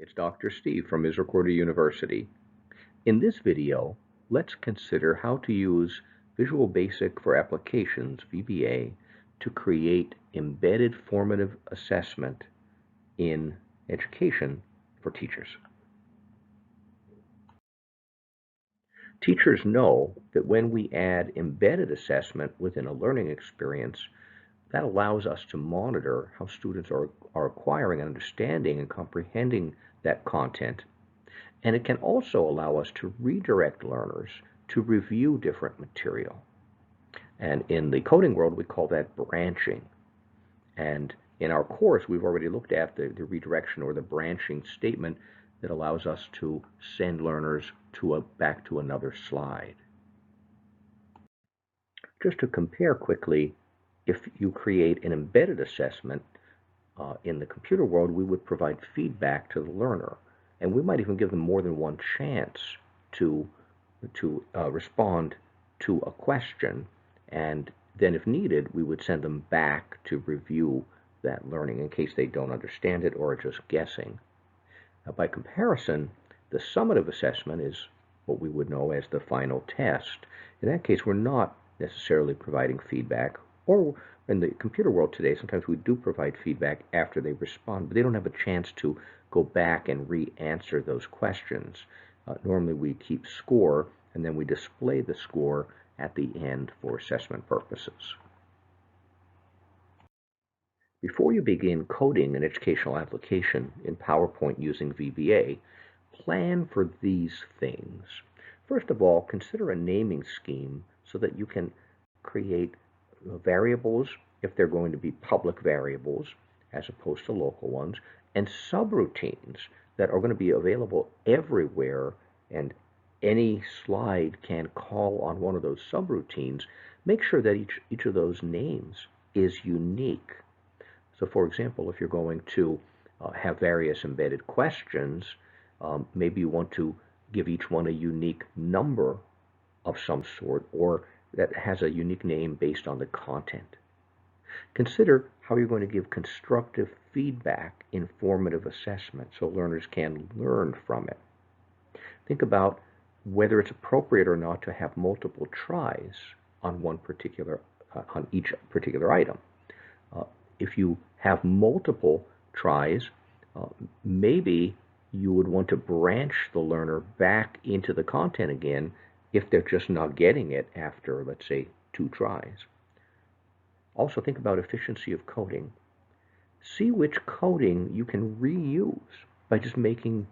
It's Dr. Steve from Misericordia University. In this video, let's consider how to use Visual Basic for Applications, VBA, to create embedded formative assessment in education for teachers. Teachers know that when we add embedded assessment within a learning experience, that allows us to monitor how students are acquiring, understanding, and comprehending that content. And it can also allow us to redirect learners to review different material. And in the coding world, we call that branching. And in our course, we've already looked at the redirection or the branching statement that allows us to send learners back to another slide. Just to compare quickly, if you create an embedded assessment in the computer world, we would provide feedback to the learner. And we might even give them more than one chance to respond to a question. And then if needed, we would send them back to review that learning in case they don't understand it or are just guessing. Now, by comparison, the summative assessment is what we would know as the final test. In that case, we're not necessarily providing feedback, or in the computer world today, sometimes we do provide feedback after they respond, but they don't have a chance to go back and re-answer those questions. Normally we keep score, and then we display the score at the end for assessment purposes. Before you begin coding an educational application in PowerPoint using VBA, plan for these things. First of all, consider a naming scheme so that you can create variables if they're going to be public variables as opposed to local ones, and subroutines that are going to be available everywhere, and any slide can call on one of those subroutines. Make sure that each of those names is unique. So for example, if you're going to have various embedded questions, maybe you want to give each one a unique number of some sort, or that has a unique name based on the content. Consider how you're going to give constructive feedback in formative assessment so learners can learn from it. Think about whether it's appropriate or not to have multiple tries on on each particular item. If you have multiple tries, maybe you would want to branch the learner back into the content again if they're just not getting it after, let's say, 2 tries. Also think about efficiency of coding. See which coding you can reuse by just making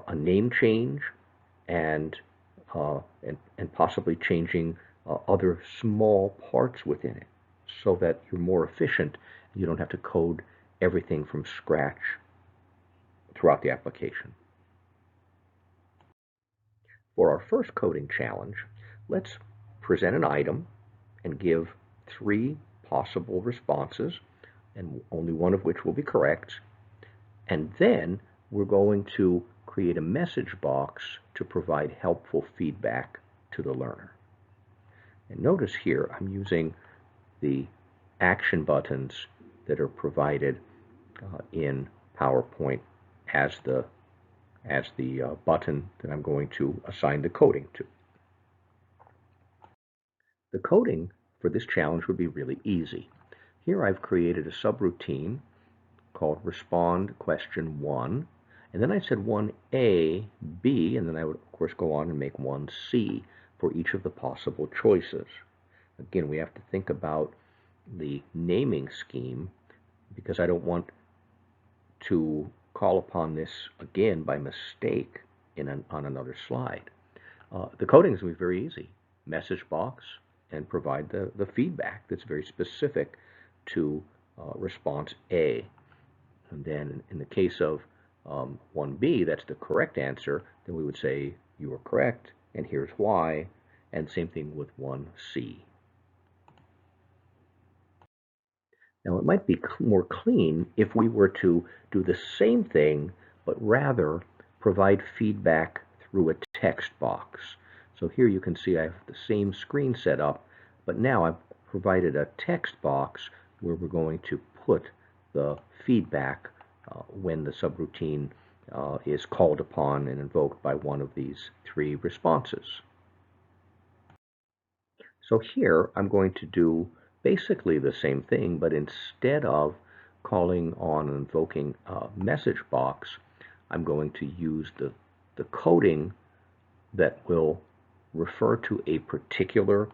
a name change and possibly changing other small parts within it so that you're more efficient and you don't have to code everything from scratch throughout the application. For our first coding challenge, let's present an item and give 3 possible responses, and only one of which will be correct. And then we're going to create a message box to provide helpful feedback to the learner. And notice here I'm using the action buttons that are provided in PowerPoint as the button that I'm going to assign the coding to. The coding for this challenge would be really easy. Here I've created a subroutine called respond question 1, and then I said 1A, B, and then I would of course go on and make 1C for each of the possible choices. Again, we have to think about the naming scheme because I don't want to call upon this again by mistake on another slide. The coding is going to be very easy. Message box, and provide the feedback that's very specific to response A. And then in the case of 1B, that's the correct answer, then we would say you are correct and here's why, and same thing with 1C. Now it might be more clean if we were to do the same thing, but rather provide feedback through a text box. So here you can see I have the same screen set up, but now I've provided a text box where we're going to put the feedback when the subroutine is called upon and invoked by one of these three responses. So here I'm going to do basically the same thing, but instead of calling on and invoking a message box, I'm going to use the coding that will refer to a particular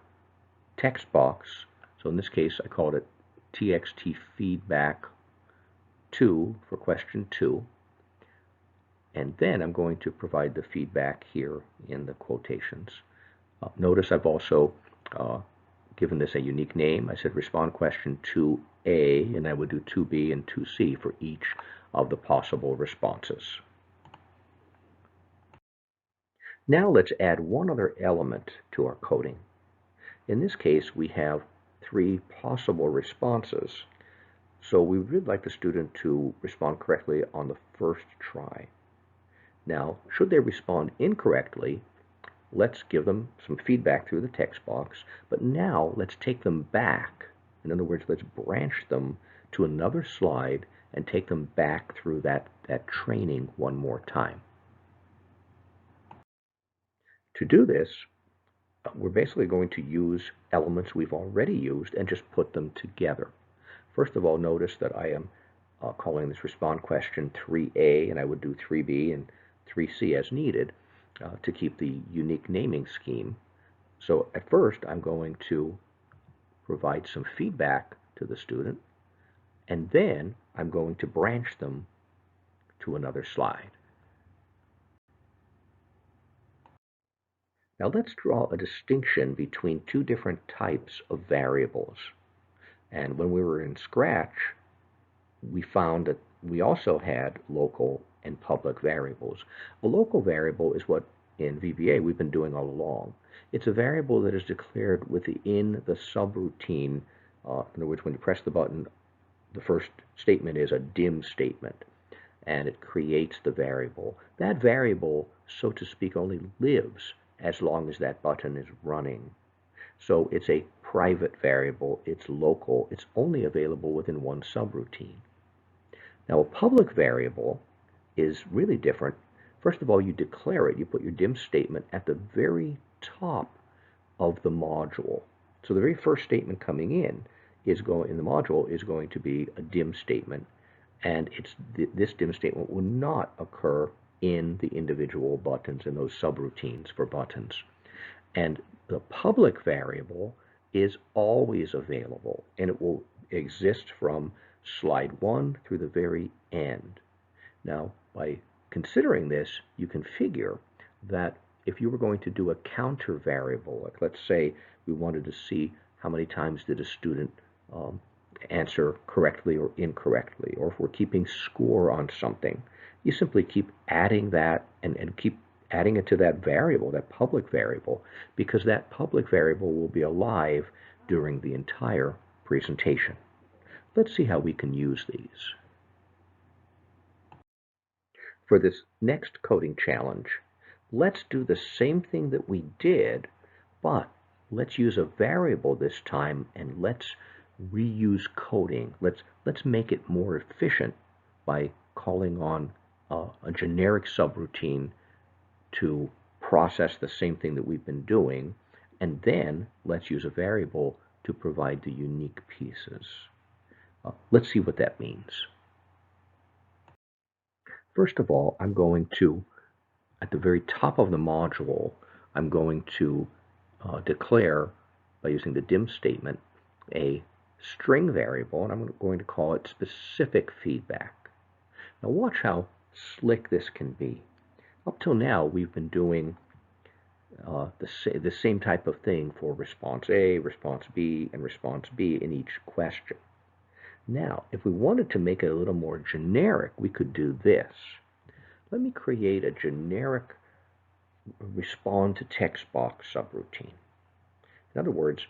text box. So in this case, I called it txt feedback 2 for question 2. And then I'm going to provide the feedback here in the quotations. Notice I've also given this a unique name. I said respond question 2A, and I would do 2B and 2C for each of the possible responses. Now let's add one other element to our coding. In this case, we have three possible responses. So we would really like the student to respond correctly on the first try. Now, should they respond incorrectly, let's give them some feedback through the text box, but now let's take them back. In other words, let's branch them to another slide and take them back through that training one more time. To do this, we're basically going to use elements we've already used and just put them together. First of all, notice that I am calling this respond question 3A, and I would do 3B and 3C as needed to keep the unique naming scheme. So at first, I'm going to provide some feedback to the student, and then I'm going to branch them to another slide. Now let's draw a distinction between two different types of variables. And when we were in Scratch, we found that we also had local and public variables. A local variable is what in VBA we've been doing all along. It's a variable that is declared within the subroutine. In other words, when you press the button, the first statement is a dim statement, and it creates the variable. That variable, so to speak, only lives as long as that button is running. So it's a private variable, it's local, it's only available within one subroutine. Now a public variable is really different. First of all, you declare it, you put your dim statement at the very top of the module. So the very first statement coming in the module is going to be a dim statement, and this dim statement will not occur in the individual buttons, in those subroutines for buttons. And the public variable is always available, and it will exist from slide 1 through the very end. Now, by considering this, you can figure that if you were going to do a counter variable, like let's say we wanted to see how many times did a student answer correctly or incorrectly, or if we're keeping score on something, you simply keep adding that and keep adding it to that variable, that public variable, because that public variable will be alive during the entire presentation. Let's see how we can use these. For this next coding challenge, let's do the same thing that we did, but let's use a variable this time, and let's reuse coding. Let's make it more efficient by calling on a generic subroutine to process the same thing that we've been doing, and then let's use a variable to provide the unique pieces. Let's see what that means. First of all, I'm going to, at the very top of the module, I'm going to declare, by using the dim statement, a string variable, and I'm going to call it specific feedback. Now watch how slick this can be. Up till now, we've been doing the same type of thing for response A, response B, and response B in each question. Now, if we wanted to make it a little more generic, we could do this. Let me create a generic respond to text box subroutine. In other words,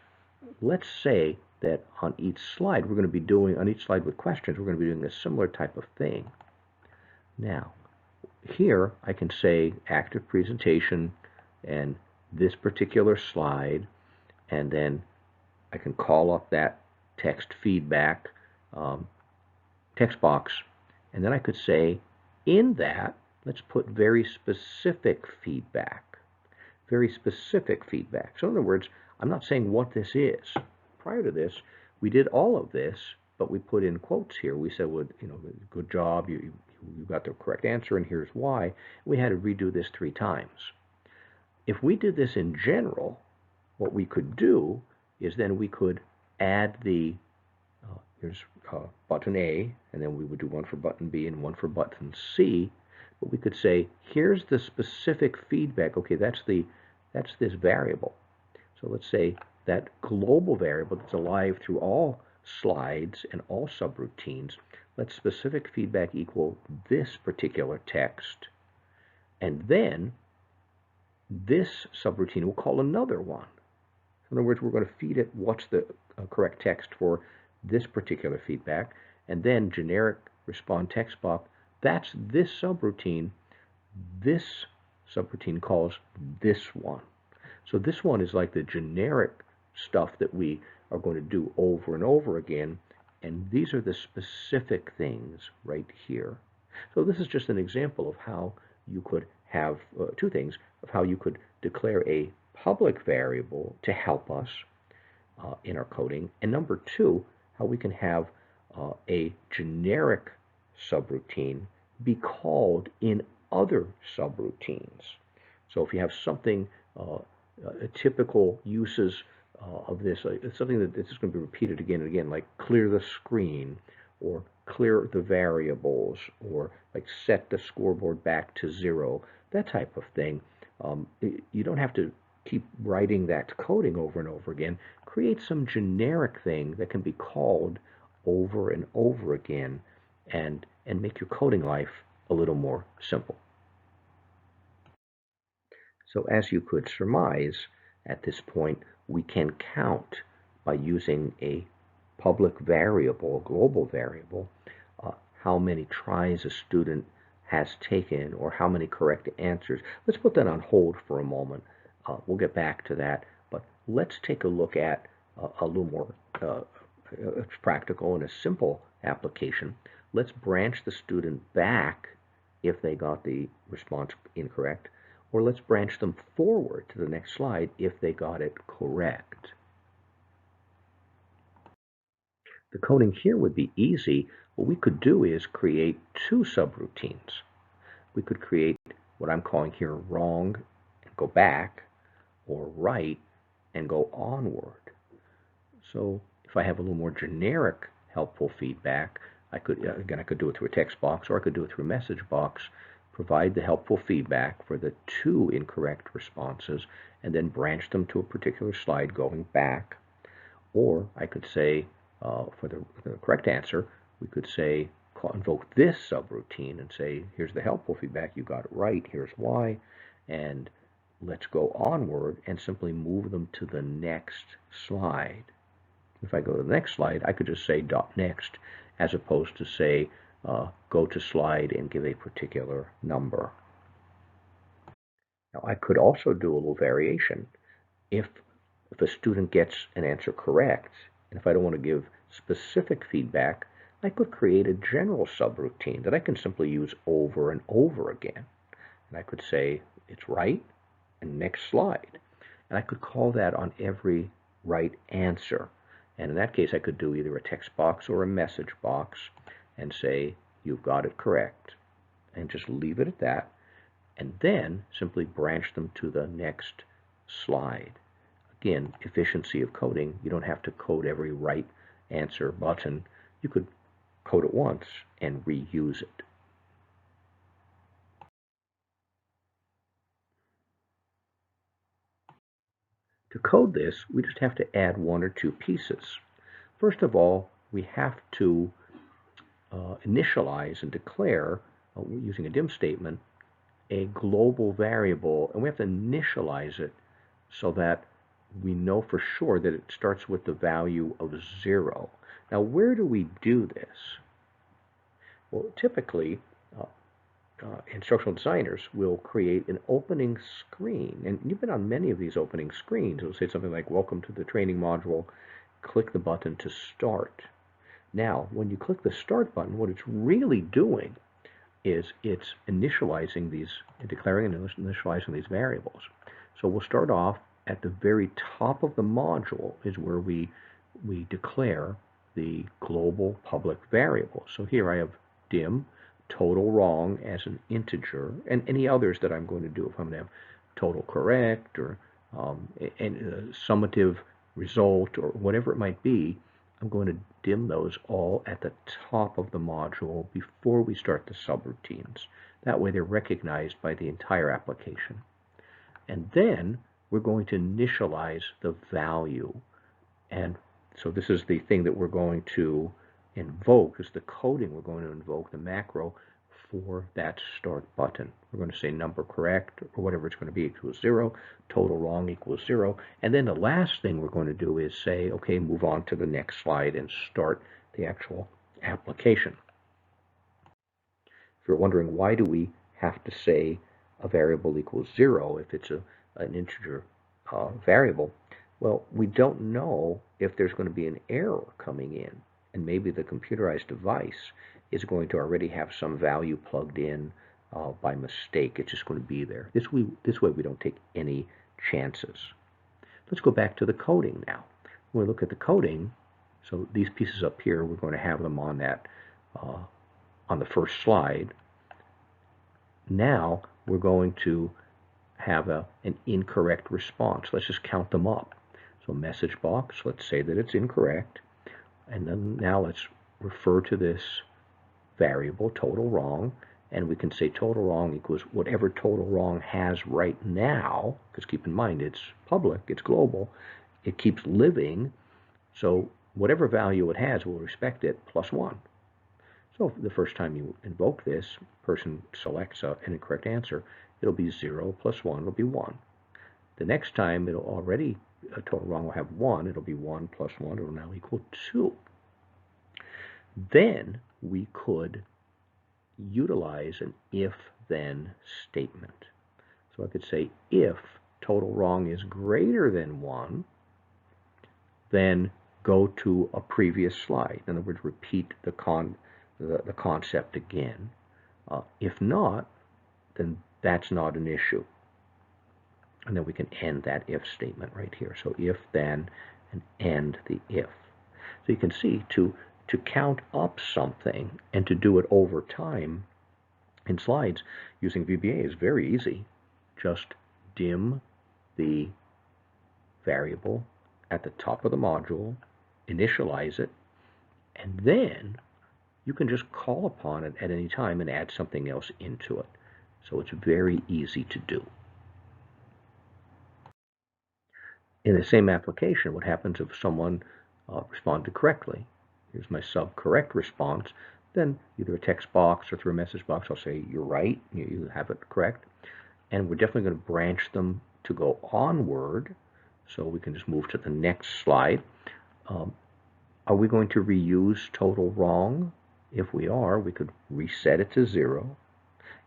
let's say that on each slide we're going to be doing, on each slide with questions, we're going to be doing a similar type of thing. Now, here I can say active presentation and this particular slide, and then I can call up that text feedback text box, and then I could say in that let's put very specific feedback. Very specific feedback. So in other words, I'm not saying what this is. Prior to this, we did all of this, but we put in quotes here. We said, well, good job, you got the correct answer, and here's why. We had to redo this 3 times. If we did this in general, what we could do is then we could add the, here's button A, and then we would do one for button B and one for button C. But we could say, here's the specific feedback. Okay, that's this variable. So let's say that global variable that's alive through all slides and all subroutines, let specific feedback equal this particular text. And then this subroutine will call another one. In other words, we're going to feed it what's the correct text for this particular feedback, and then generic respond text box, that's this subroutine. This subroutine calls this one. So this one is like the generic stuff that we are going to do over and over again, and these are the specific things right here. So this is just an example of how you could have 2 things, of how you could declare a public variable to help us in our coding, and number 2, how we can have a generic subroutine be called in other subroutines. So if you have something, typical uses of this, it's something that it's going to be repeated again and again, like clear the screen, or clear the variables, or like set the scoreboard back to 0, that type of thing. You don't have to keep writing that coding over and over again. Create some generic thing that can be called over and over again, and make your coding life a little more simple. So as you could surmise, at this point, we can count by using a public variable, a global variable, how many tries a student has taken or how many correct answers. Let's put that on hold for a moment. We'll get back to that, but let's take a look at a little more practical and a simple application. Let's branch the student back if they got the response incorrect, or let's branch them forward to the next slide if they got it correct. The coding here would be easy. What we could do is create 2 subroutines. We could create what I'm calling here wrong and go back, or right and go onward. So if I have a little more generic helpful feedback, I could do it through a text box, or I could do it through a message box, provide the helpful feedback for the 2 incorrect responses, and then branch them to a particular slide going back. Or I could say, for the correct answer, we could say, invoke this subroutine and say, here's the helpful feedback, you got it right, here's why, and let's go onward and simply move them to the next slide. If I go to the next slide, I could just say .next, as opposed to say, go to slide and give a particular number. Now I could also do a little variation. If a student gets an answer correct, and if I don't want to give specific feedback, I could create a general subroutine that I can simply use over and over again. And I could say, it's right, and next slide. And I could call that on every right answer. And in that case, I could do either a text box or a message box and say, you've got it correct, and just leave it at that, and then simply branch them to the next slide. Again, efficiency of coding. You don't have to code every right answer button. You could code it once and reuse it. To code this, we just have to add 1 or 2 pieces. First of all, we have to initialize and declare, using a dim statement, a global variable, and we have to initialize it so that we know for sure that it starts with the value of 0. Now, where do we do this? Well, typically, instructional designers will create an opening screen, and you've been on many of these opening screens. It'll say something like, welcome to the training module, click the button to start. Now, when you click the start button, what it's really doing is it's initializing these, declaring and initializing these variables. So we'll start off at the very top of the module is where we declare the global public variable. So here I have dim total wrong as an integer, and any others that I'm going to do. If I'm going to have total correct or summative result or whatever it might be, I'm going to dim those all at the top of the module before we start the subroutines. That way they're recognized by the entire application. And then we're going to initialize the value. And so this is the thing that we're going to invoke, is the coding we're going to invoke, the macro for that start button. We're going to say number correct, or whatever it's going to be, equals 0, total wrong equals 0. And then the last thing we're going to do is say, okay, move on to the next slide and start the actual application. If you're wondering, why do we have to say a variable equals 0 if it's an integer variable? Well, we don't know if there's going to be an error coming in, and maybe the computerized device is going to already have some value plugged in by mistake. It's just going to be there. This way we don't take any chances. Let's go back to the coding now. When we look at the coding, so these pieces up here, we're going to have them on that on the first slide. Now we're going to have an incorrect response. Let's just count them up. So message box, let's say that it's incorrect. And then now let's refer to this variable, total wrong, and we can say total wrong equals whatever total wrong has right now, because keep in mind it's public, it's global, it keeps living, so whatever value it has, we'll respect it, plus 1. So the first time you invoke this, person selects an incorrect answer, it'll be 0 plus 1, it'll be 1. The next time, it'll already, total wrong will have 1, it'll be 1 plus 1, it'll now equal 2. Then we could utilize an if-then statement. So I could say if total wrong is greater than 1, then go to a previous slide. In other words, repeat the concept again. If not, then that's not an issue. And then we can end that if statement right here. So if, then, and end the if. So you can see to count up something and to do it over time in slides using VBA is very easy. Just dim the variable at the top of the module, initialize it, and then you can just call upon it at any time and add something else into it. So it's very easy to do. In the same application, what happens if someone responded correctly? Here's my sub-correct response. Then either a text box or through a message box, I'll say, you're right, you have it correct. And we're definitely going to branch them to go onward. So we can just move to the next slide. Are we going to reuse total wrong? If we are, we could reset it to 0.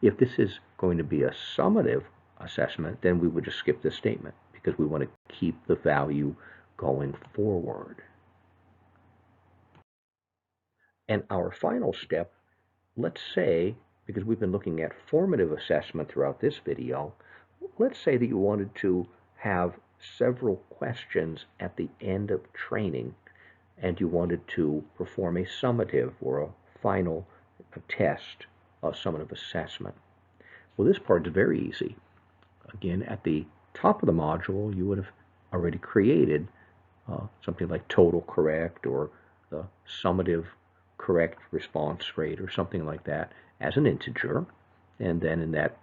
If this is going to be a summative assessment, then we would just skip this statement because we want to keep the value going forward. And our final step, let's say, because we've been looking at formative assessment throughout this video, let's say that you wanted to have several questions at the end of training and you wanted to perform a summative or a final test, a summative assessment. Well, this part is very easy. Again, at the top of the module, you would have already created something like total correct or the summative correct response rate or something like that as an integer. And then in that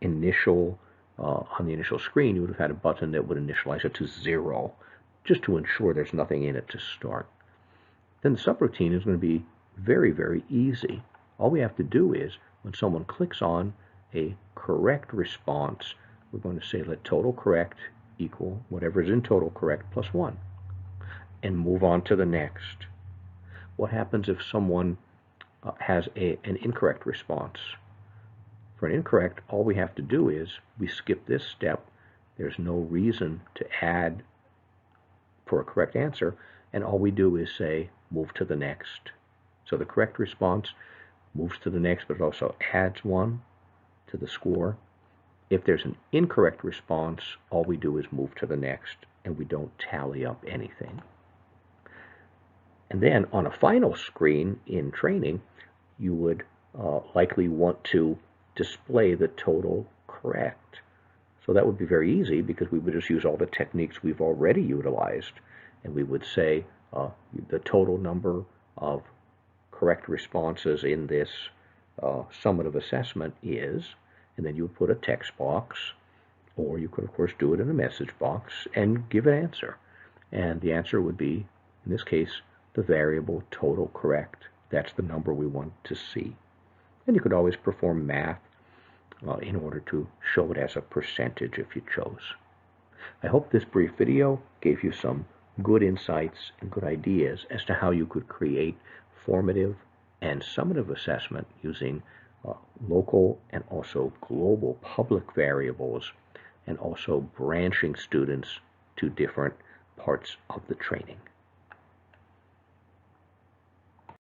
initial, on the initial screen, you would have had a button that would initialize it to 0, just to ensure there's nothing in it to start. Then the subroutine is going to be very, very easy. All we have to do is, when someone clicks on a correct response, we're going to say let total correct equal whatever is in total correct plus 1, and move on to the next. What happens if someone has an incorrect response? For an incorrect, all we have to do is we skip this step. There's no reason to add for a correct answer, and all we do is say move to the next. So the correct response, moves to the next, but it also adds 1 to the score. If there's an incorrect response, all we do is move to the next, and we don't tally up anything. And then on a final screen in training, you would likely want to display the total correct. So that would be very easy because we would just use all the techniques we've already utilized, and we would say the total number of correct responses in this summative assessment is, and then you would put a text box, or you could of course do it in a message box and give an answer. And the answer would be, in this case, the variable total correct. That's the number we want to see. And you could always perform math in order to show it as a percentage if you chose. I hope this brief video gave you some good insights and good ideas as to how you could create formative and summative assessment using local and also global public variables, and also branching students to different parts of the training.